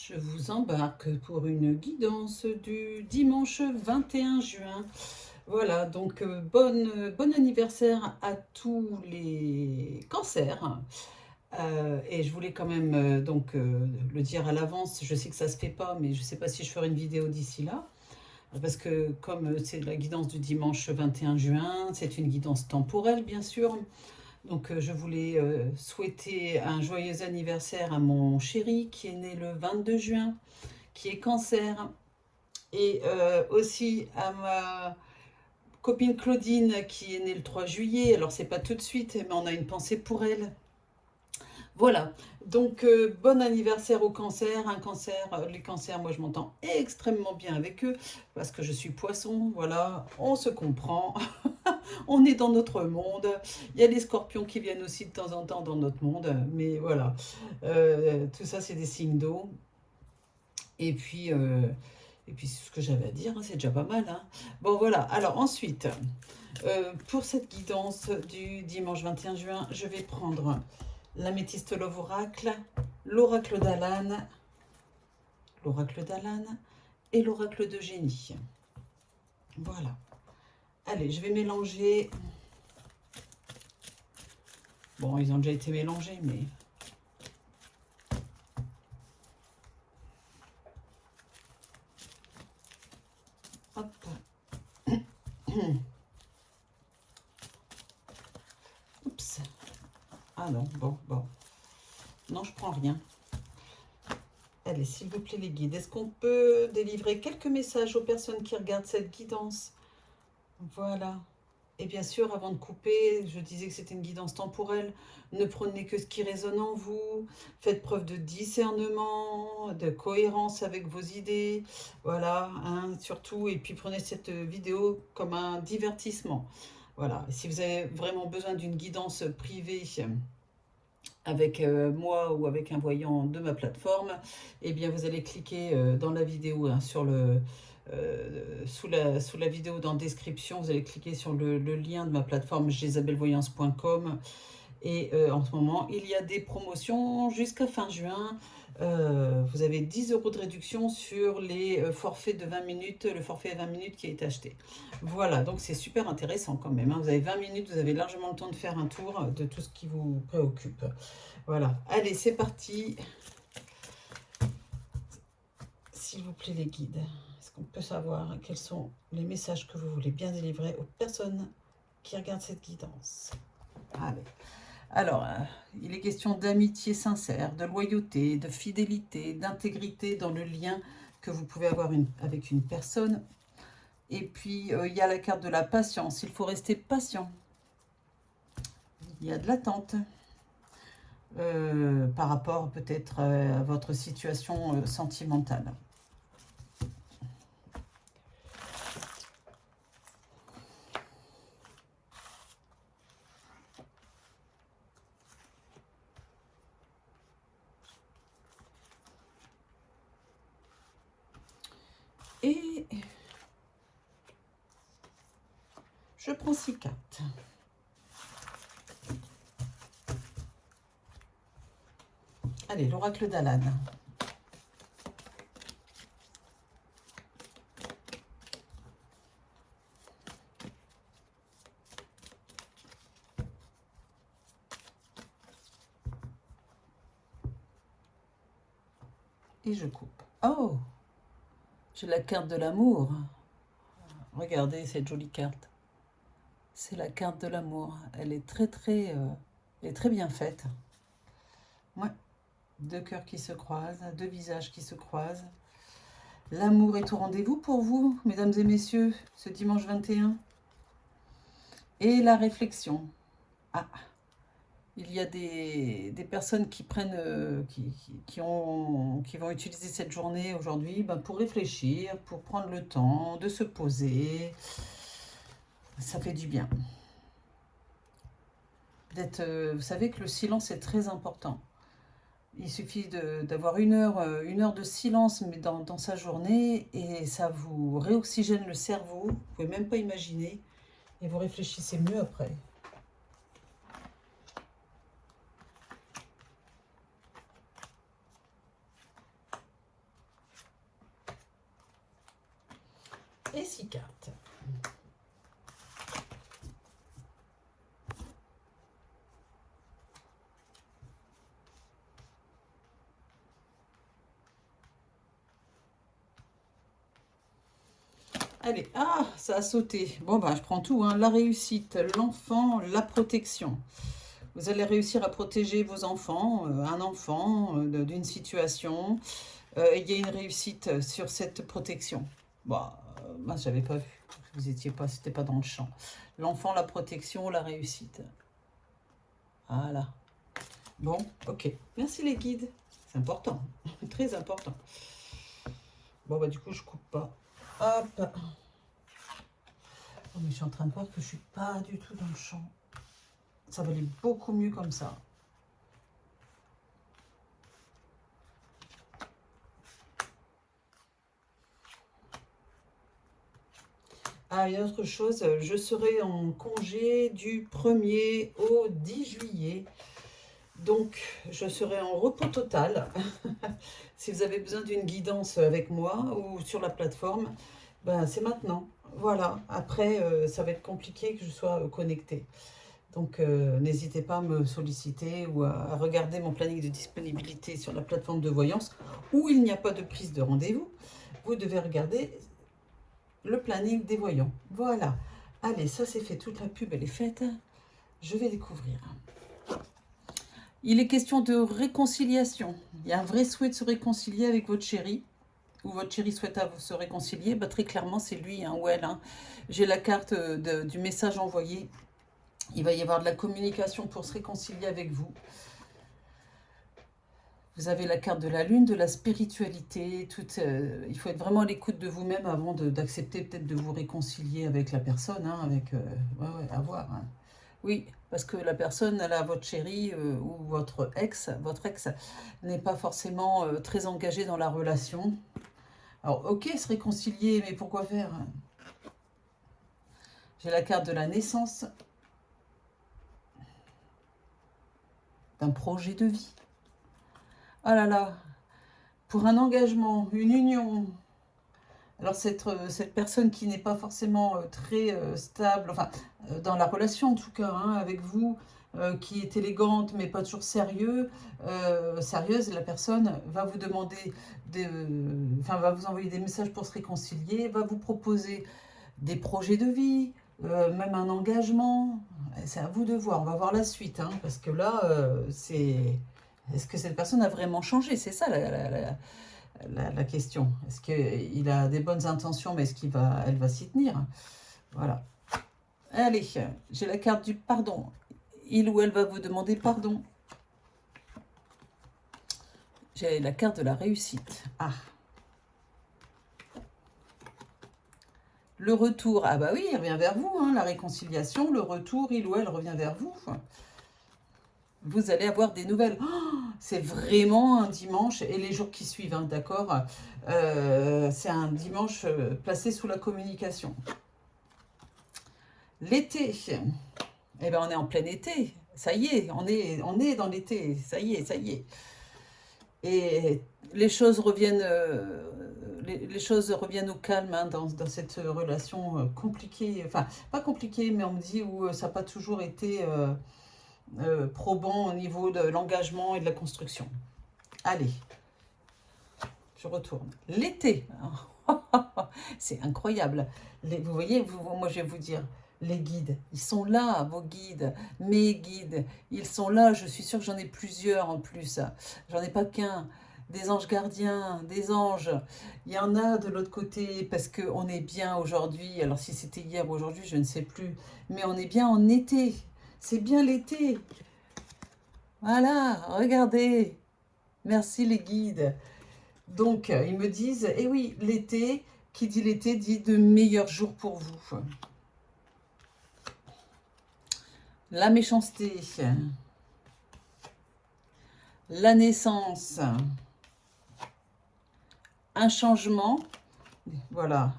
Je vous embarque pour une guidance du dimanche 21 juin. Voilà, donc bon anniversaire à tous les cancers. Et je voulais quand même le dire à l'avance. Je sais que ça se fait pas, mais je sais pas si je ferai une vidéo d'ici là. Parce que comme c'est la guidance du dimanche 21 juin, c'est une guidance temporelle, bien sûr. Donc je voulais souhaiter un joyeux anniversaire à mon chéri qui est né le 22 juin, qui est cancer, et aussi à ma copine Claudine qui est née le 3 juillet. Alors c'est pas tout de suite, mais on a une pensée pour elle. Voilà, donc bon anniversaire au cancer. Un cancer, les cancers, moi je m'entends extrêmement bien avec eux parce que je suis poisson, voilà, on se comprend. On est dans notre monde. Il y a les scorpions qui viennent aussi de temps en temps dans notre monde. Mais voilà, tout ça, c'est des signes d'eau. Et puis, euh, et puis c'est ce que j'avais à dire, hein, c'est déjà pas mal, hein. Bon, voilà. Alors ensuite, pour cette guidance du dimanche 21 juin, je vais prendre l'améthyste Love Oracle, l'oracle d'Alan et l'oracle de génie. Voilà. Allez, je vais mélanger. Bon, ils ont déjà été mélangés, mais... Hop. Oups. Ah non, bon. Non, je prends rien. Allez, s'il vous plaît, les guides, est-ce qu'on peut délivrer quelques messages aux personnes qui regardent cette guidance? Voilà. Et bien sûr, avant de couper, je disais que c'était une guidance temporelle. Ne prenez que ce qui résonne en vous. Faites preuve de discernement, de cohérence avec vos idées. Voilà, hein, surtout. Et puis prenez cette vidéo comme un divertissement. Voilà. Et si vous avez vraiment besoin d'une guidance privée avec moi ou avec un voyant de ma plateforme, eh bien vous allez cliquer dans la vidéo, hein, sous la vidéo dans la description, vous allez cliquer sur le lien de ma plateforme gisabellevoyance.com. Et en ce moment, il y a des promotions jusqu'à fin juin. Vous avez 10 € de réduction sur les forfaits de 20 minutes, le forfait 20 minutes qui est acheté. Voilà, donc c'est super intéressant quand même, hein. Vous avez 20 minutes, vous avez largement le temps de faire un tour de tout ce qui vous préoccupe. Voilà, allez, c'est parti. S'il vous plaît, les guides, est-ce qu'on peut savoir quels sont les messages que vous voulez bien délivrer aux personnes qui regardent cette guidance? Allez. Alors, il est question d'amitié sincère, de loyauté, de fidélité, d'intégrité dans le lien que vous pouvez avoir avec une personne. Et puis, il y a la carte de la patience. Il faut rester patient. Il y a de l'attente par rapport peut-être à votre situation sentimentale. Et je prends 6 cartes. Allez, l'oracle d'Alan. Et je coupe. Oh, j'ai la carte de l'amour. Regardez cette jolie carte. C'est la carte de l'amour. Elle est elle est très bien faite. Ouais. Deux cœurs qui se croisent, deux visages qui se croisent. L'amour est au rendez-vous pour vous, mesdames et messieurs, ce dimanche 21. Et la réflexion. Ah, il y a des personnes qui prennent, qui vont utiliser cette journée aujourd'hui pour réfléchir, pour prendre le temps de se poser. Ça fait du bien. Peut-être, vous savez que le silence est très important. Il suffit d'avoir une heure de silence mais dans sa journée et ça vous réoxygène le cerveau. Vous ne pouvez même pas imaginer et vous réfléchissez mieux après. et 6 cartes. Allez, ah, ça a sauté. Bon, bah, je prends tout, hein. La réussite, l'enfant, la protection. Vous allez réussir à protéger vos enfants, un enfant d'une situation. Il y a une réussite sur cette protection. Bon, moi, je n'avais pas vu. Vous étiez pas, c'était pas dans le champ. L'enfant, la protection, la réussite. Voilà. Bon, ok. Merci les guides. C'est important. Très important. Bon, bah, du coup, je coupe pas. Hop. Oh, mais je suis en train de voir que je suis pas du tout dans le champ. Ça va aller beaucoup mieux comme ça. Ah, une autre chose, je serai en congé du 1er au 10 juillet. Donc, je serai en repos total. Si vous avez besoin d'une guidance avec moi ou sur la plateforme, ben, c'est maintenant. Voilà. Après, ça va être compliqué que je sois connectée. Donc, n'hésitez pas à me solliciter ou à regarder mon planning de disponibilité sur la plateforme de voyance où il n'y a pas de prise de rendez-vous. Vous devez regarder le planning des voyants. Voilà. Allez, ça c'est fait. Toute la pub, elle est faite. Je vais découvrir. Il est question de réconciliation. Il y a un vrai souhait de se réconcilier avec votre chéri, ou votre chéri souhaite se réconcilier. Bah, très clairement, c'est lui ou elle. J'ai la carte du message envoyé. Il va y avoir de la communication pour se réconcilier avec vous. Vous avez la carte de la lune, de la spiritualité. Il faut être vraiment à l'écoute de vous-même avant d'accepter peut-être de vous réconcilier avec la personne. À voir. Oui, parce que la personne, là, votre chéri ou votre ex n'est pas forcément très engagé dans la relation. Alors, ok, se réconcilier, mais pourquoi faire? J'ai la carte de la naissance d'un projet de vie. Ah là là, pour un engagement, une union. Alors cette personne qui n'est pas forcément très stable, enfin dans la relation en tout cas, avec vous, qui est élégante mais pas toujours sérieuse, la personne va vous demander, va vous envoyer des messages pour se réconcilier, va vous proposer des projets de vie, même un engagement. C'est à vous de voir, on va voir la suite, parce que là, est-ce que cette personne a vraiment changé? C'est ça la question. Est-ce qu'il a des bonnes intentions, mais elle va s'y tenir? Voilà. Allez, j'ai la carte du pardon. Il ou elle va vous demander pardon. J'ai la carte de la réussite. Ah. Le retour. Ah bah oui, il revient vers vous. La réconciliation, le retour, il ou elle revient vers vous. Vous allez avoir des nouvelles. Oh, c'est vraiment un dimanche et les jours qui suivent, d'accord. C'est un dimanche placé sous la communication. L'été. Eh bien, on est en plein été. Ça y est, on est dans l'été. Ça y est. Et les choses reviennent, au calme dans cette relation compliquée. Enfin, pas compliquée, mais on me dit où ça n'a pas toujours été probant au niveau de l'engagement et de la construction. Allez, je retourne. L'été. C'est incroyable. Vous voyez, moi je vais vous dire, les guides, ils sont là, vos guides, mes guides, ils sont là, je suis sûre que j'en ai plusieurs en plus, j'en ai pas qu'un, des anges gardiens, des anges, il y en a de l'autre côté, parce qu'on est bien aujourd'hui, alors si c'était hier ou aujourd'hui, je ne sais plus, mais on est bien en été, c'est bien l'été, voilà, regardez, merci les guides. Donc, ils me disent, eh oui, l'été, qui dit l'été, dit de meilleurs jours pour vous. La méchanceté, la naissance, un changement, voilà.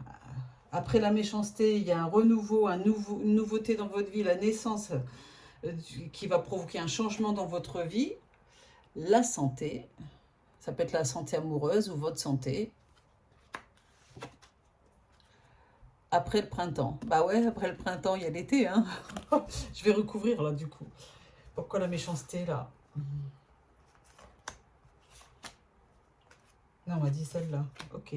Après la méchanceté, il y a un renouveau, une nouveauté dans votre vie, la naissance qui va provoquer un changement dans votre vie. La santé, ça peut être la santé amoureuse ou votre santé. après le printemps. Bah ouais, après le printemps, il y a l'été, hein. Je vais recouvrir, là, du coup. Pourquoi la méchanceté, là? Non, on m'a dit celle-là. Ok.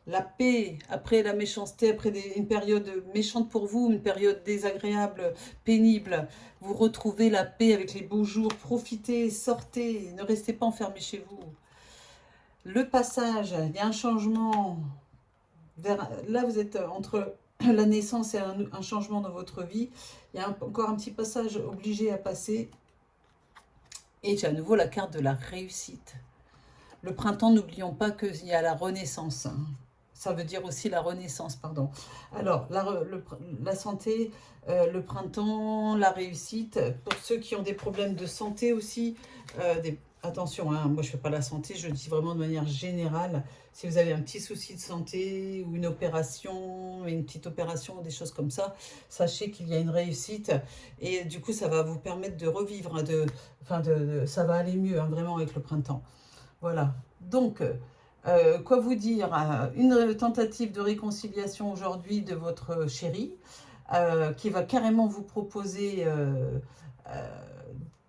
La paix, après la méchanceté, après une période méchante pour vous, une période désagréable, pénible, vous retrouvez la paix avec les beaux jours, profitez, sortez, ne restez pas enfermés chez vous. Le passage, il y a un changement. Là, vous êtes entre la naissance et un changement dans votre vie. Il y a encore un petit passage obligé à passer. Et j'ai à nouveau la carte de la réussite. Le printemps, n'oublions pas qu'il y a la renaissance. Ça veut dire aussi la renaissance, pardon. Alors, la santé, le printemps, la réussite. Pour ceux qui ont des problèmes de santé aussi, attention, hein, moi je ne fais pas la santé, je dis vraiment de manière générale. Si vous avez un petit souci de santé ou une petite opération, des choses comme ça, sachez qu'il y a une réussite. Et du coup, ça va vous permettre de revivre, ça va aller mieux, hein, vraiment, avec le printemps. Voilà. Donc, quoi vous dire? Une tentative de réconciliation aujourd'hui de votre chéri, qui va carrément vous proposer euh,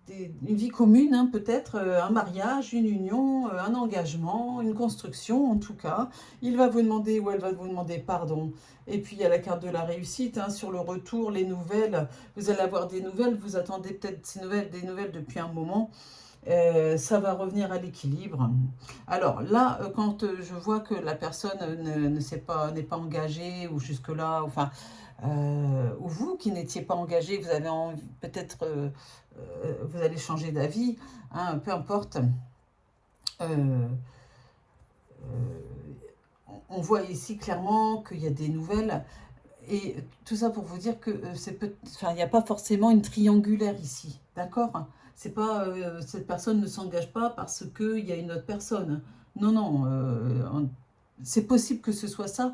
une vie commune, hein, peut-être un mariage, une union, un engagement, une construction en tout cas. Il va vous demander, ou elle va vous demander pardon. Et puis il y a la carte de la réussite, hein, sur le retour, les nouvelles. Vous allez avoir des nouvelles, vous attendez peut-être des nouvelles depuis un moment. Ça va revenir à l'équilibre. Alors là, quand je vois que la personne n'est pas engagée, ou jusque-là, enfin, ou vous qui n'étiez pas engagé, vous avez peut-être, vous allez changer d'avis, hein, peu importe. Euh, euh, on voit ici clairement qu'il y a des nouvelles. Et tout ça pour vous dire que il n'y a pas forcément une triangulaire ici, d'accord? C'est pas cette personne ne s'engage pas parce qu'il y a une autre personne. Non, non, c'est possible que ce soit ça,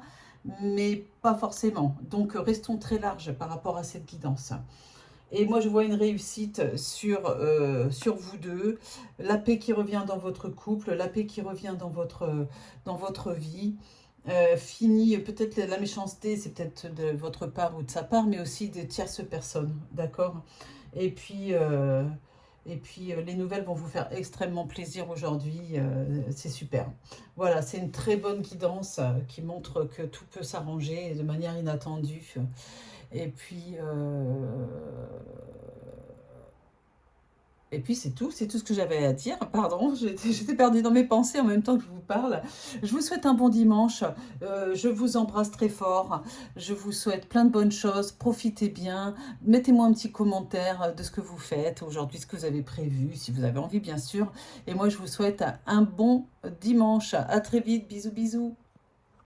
mais pas forcément. Donc restons très larges par rapport à cette guidance. Et moi, je vois une réussite sur vous deux, la paix qui revient dans votre couple, la paix qui revient dans votre vie. Fini, peut-être la méchanceté, c'est peut-être de votre part ou de sa part, mais aussi des tierces personnes, d'accord? Et puis, les nouvelles vont vous faire extrêmement plaisir aujourd'hui, c'est super. Voilà, c'est une très bonne guidance qui montre que tout peut s'arranger de manière inattendue. Et puis, c'est tout ce que j'avais à dire. Pardon, j'étais perdue dans mes pensées en même temps que je vous parle. Je vous souhaite un bon dimanche. Je vous embrasse très fort. Je vous souhaite plein de bonnes choses. Profitez bien. Mettez-moi un petit commentaire de ce que vous faites aujourd'hui, ce que vous avez prévu, si vous avez envie, bien sûr. Et moi, je vous souhaite un bon dimanche. À très vite. Bisous, bisous.